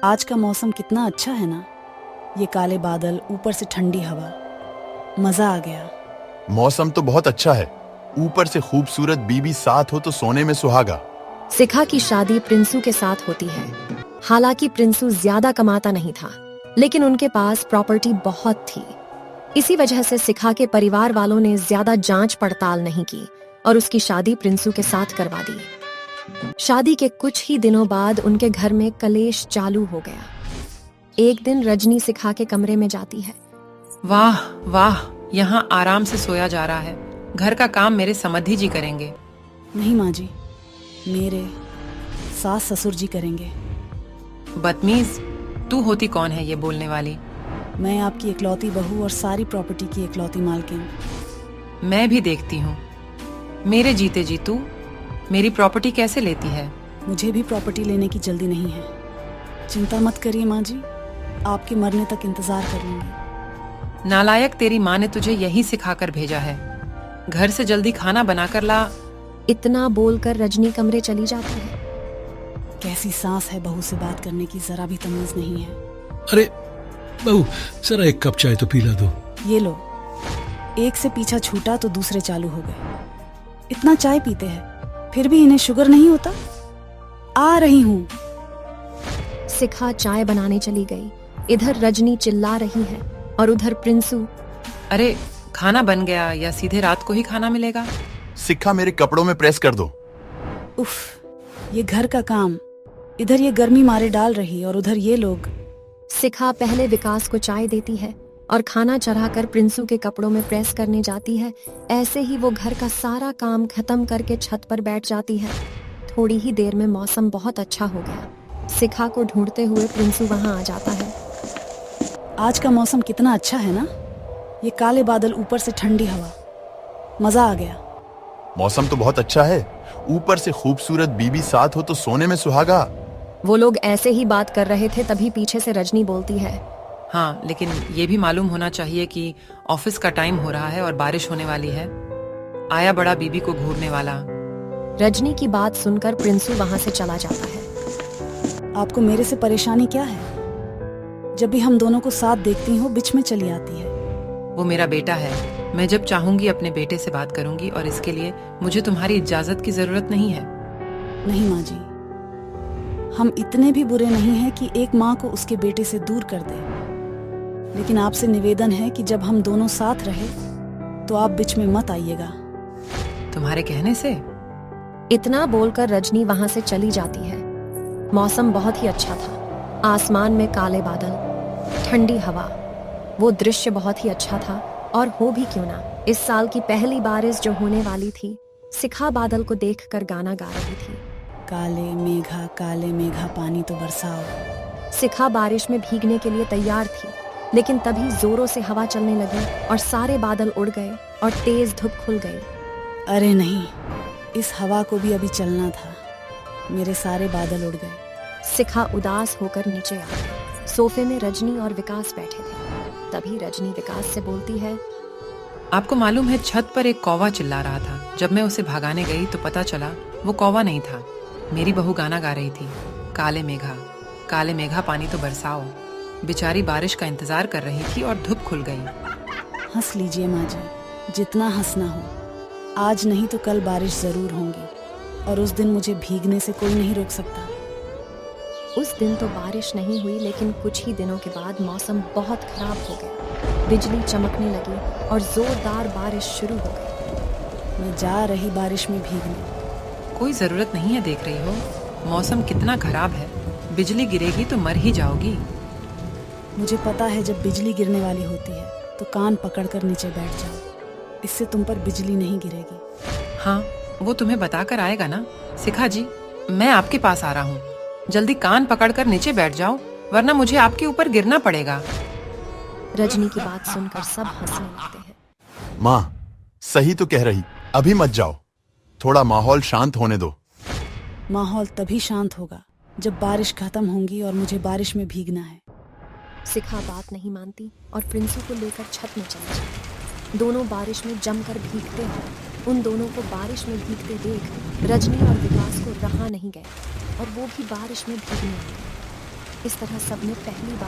आज का मौसम कितना अच्छा है ना। ये काले बादल, ऊपर से ठंडी हवा, मजा आ गया। मौसम तो बहुत अच्छा है, ऊपर से खूबसूरत बीबी साथ हो तो सोने में सुहागा। शिखा की शादी प्रिंसू के साथ होती है। हालांकि प्रिंसू ज्यादा कमाता नहीं था, लेकिन उनके पास प्रॉपर्टी बहुत थी। इसी वजह से शिखा के परिवार वालों ने ज्यादा जांच पड़ताल नहीं की और उसकी शादी प्रिंसू के साथ करवा दी। शादी के कुछ ही दिनों बाद उनके घर में कलेश चालू हो गया। एक दिन रजनी शिखा के कमरे में जाती है। वाह वाह, यहाँ आराम से सोया जा रहा है। घर का काम मेरे समधी जी करेंगे। नहीं माँ जी, मेरे सास ससुर जी करेंगे। बदतमीज, तू होती कौन है ये बोलने वाली? मैं आपकी इकलौती बहू और सारी प्रॉपर्टी की इकलौती मालकिन। मैं भी देखती हूँ। मेरे जीते जी तू मेरी प्रॉपर्टी कैसे लेती है? मुझे भी प्रॉपर्टी लेने की जल्दी नहीं है। चिंता मत करिए माँ जी, आपके मरने तक इंतजार कर लूंगी। नालायक, तेरी माँ ने तुझे यही सिखाकर भेजा है। घर से जल्दी खाना बनाकर ला। इतना बोलकर रजनी कमरे चली जाती है। कैसी सांस है, बहू से बात करने की जरा भी तमीज नहीं है। अरे बहू, जरा एक कप चाय तो पिला दो। ये लो, एक से पीछा छूटा तो दूसरे चालू हो गए। इतना चाय पीते हैं फिर भी इन्हें शुगर नहीं होता। आ रही हूँ। शिखा चाय बनाने चली गई। इधर रजनी चिल्ला रही है और उधर प्रिंसू। अरे, खाना बन गया या सीधे रात को ही खाना मिलेगा? शिखा, मेरे कपड़ों में प्रेस कर दो। उफ, ये घर का काम, इधर ये गर्मी मारे डाल रही और उधर ये लोग। शिखा पहले विकास को चाय देती है और खाना चढ़ाकर प्रिंसू के कपड़ों में प्रेस करने जाती है। ऐसे ही वो घर का सारा काम खत्म करके छत पर बैठ जाती है। थोड़ी ही देर में मौसम बहुत अच्छा हो गया। शिखा को ढूंढते हुए प्रिंसू वहां आ जाता है। आज का मौसम कितना अच्छा है ना। ये काले बादल, ऊपर से ठंडी हवा, मजा आ गया। मौसम तो बहुत अच्छा है, ऊपर से खूबसूरत बीबी साथ हो तो सोने में सुहागा। वो लोग ऐसे ही बात कर रहे थे, तभी पीछे से रजनी बोलती है। हाँ, लेकिन ये भी मालूम होना चाहिए कि ऑफिस का टाइम हो रहा है और बारिश होने वाली है। आया बड़ा बीबी को घूरने वाला। रजनी की बात सुनकर प्रिंसू वहां से चला जाता है। आपको मेरे से परेशानी क्या है? जब भी हम दोनों को साथ देखती हो, बीच में चली आती है। वो मेरा बेटा है। मैं जब चाहूंगी अपने बेटे से बात करूंगी और इसके लिए मुझे तुम्हारी इजाजत की जरूरत नहीं है। नहीं माँ जी, हम इतने भी बुरे नहीं हैं कि एक माँ को उसके बेटे से दूर कर दे। लेकिन आपसे निवेदन है कि जब हम दोनों साथ रहे तो आप बीच में मत आइएगा। तुम्हारे कहने से? इतना बोलकर रजनी वहां से चली जाती है। मौसम बहुत ही अच्छा था। आसमान में काले बादल, ठंडी हवा, वो दृश्य बहुत ही अच्छा था। और हो भी क्यों ना, इस साल की पहली बारिश जो होने वाली थी। शिखा बादल को देखकर गाना गा रही थी। काले मेघा पानी तो बरसाओ। शिखा बारिश में भीगने के लिए तैयार थी, लेकिन तभी जोरों से हवा चलने लगी और सारे बादल उड़ गए और तेज धूप खुल गई। अरे नहीं, इस हवा को भी अभी चलना था। मेरे सारे बादल उड़ गए। शिखा उदास होकर नीचे आ गई। सोफे में रजनी और विकास बैठे थे। तभी रजनी विकास से बोलती है। आपको मालूम है, छत पर एक कौवा चिल्ला रहा था। जब मैं उसे भगाने गई तो पता चला वो कौवा नहीं था। मेरी बहू गाना गा रही थी, काले मेघा पानी तो बरसाओ। बेचारी बारिश का इंतजार कर रही थी और धूप खुल गई। हंस लीजिए माँ जी, जितना हंसना हो। आज नहीं तो कल बारिश जरूर होंगी और उस दिन मुझे भीगने से कोई नहीं रोक सकता। उस दिन तो बारिश नहीं हुई, लेकिन कुछ ही दिनों के बाद मौसम बहुत खराब हो गया। बिजली चमकने लगी और जोरदार बारिश शुरू हो गई। मैं जा रही बारिश में भीगने। कोई जरूरत नहीं है, देख रही हो मौसम कितना खराब है। बिजली गिरेगी तो मर ही जाओगी। मुझे पता है, जब बिजली गिरने वाली होती है तो कान पकड़कर नीचे बैठ जाओ। इससे तुम पर बिजली नहीं गिरेगी। हाँ, वो तुम्हें बताकर आएगा ना। शिखा जी, मैं आपके पास आ रहा हूँ। जल्दी कान पकड़कर नीचे बैठ जाओ, वरना मुझे आपके ऊपर गिरना पड़ेगा। रजनी की बात सुनकर सब हंसने लगते हैं। माँ सही तो कह रही, अभी मत जाओ, थोड़ा माहौल शांत होने दो। माहौल तभी शांत होगा जब बारिश खत्म होगी और मुझे बारिश में भीगना है। शिखा बात नहीं मानती और प्रिंसू को लेकर छत में चली जाती। दोनों बारिश में जमकर भीगते हैं। उन दोनों को बारिश में भीगते देख रजनी और विकास को रहा नहीं गया और वो भी बारिश में भीगने लगे। इस तरह सबने पहली बार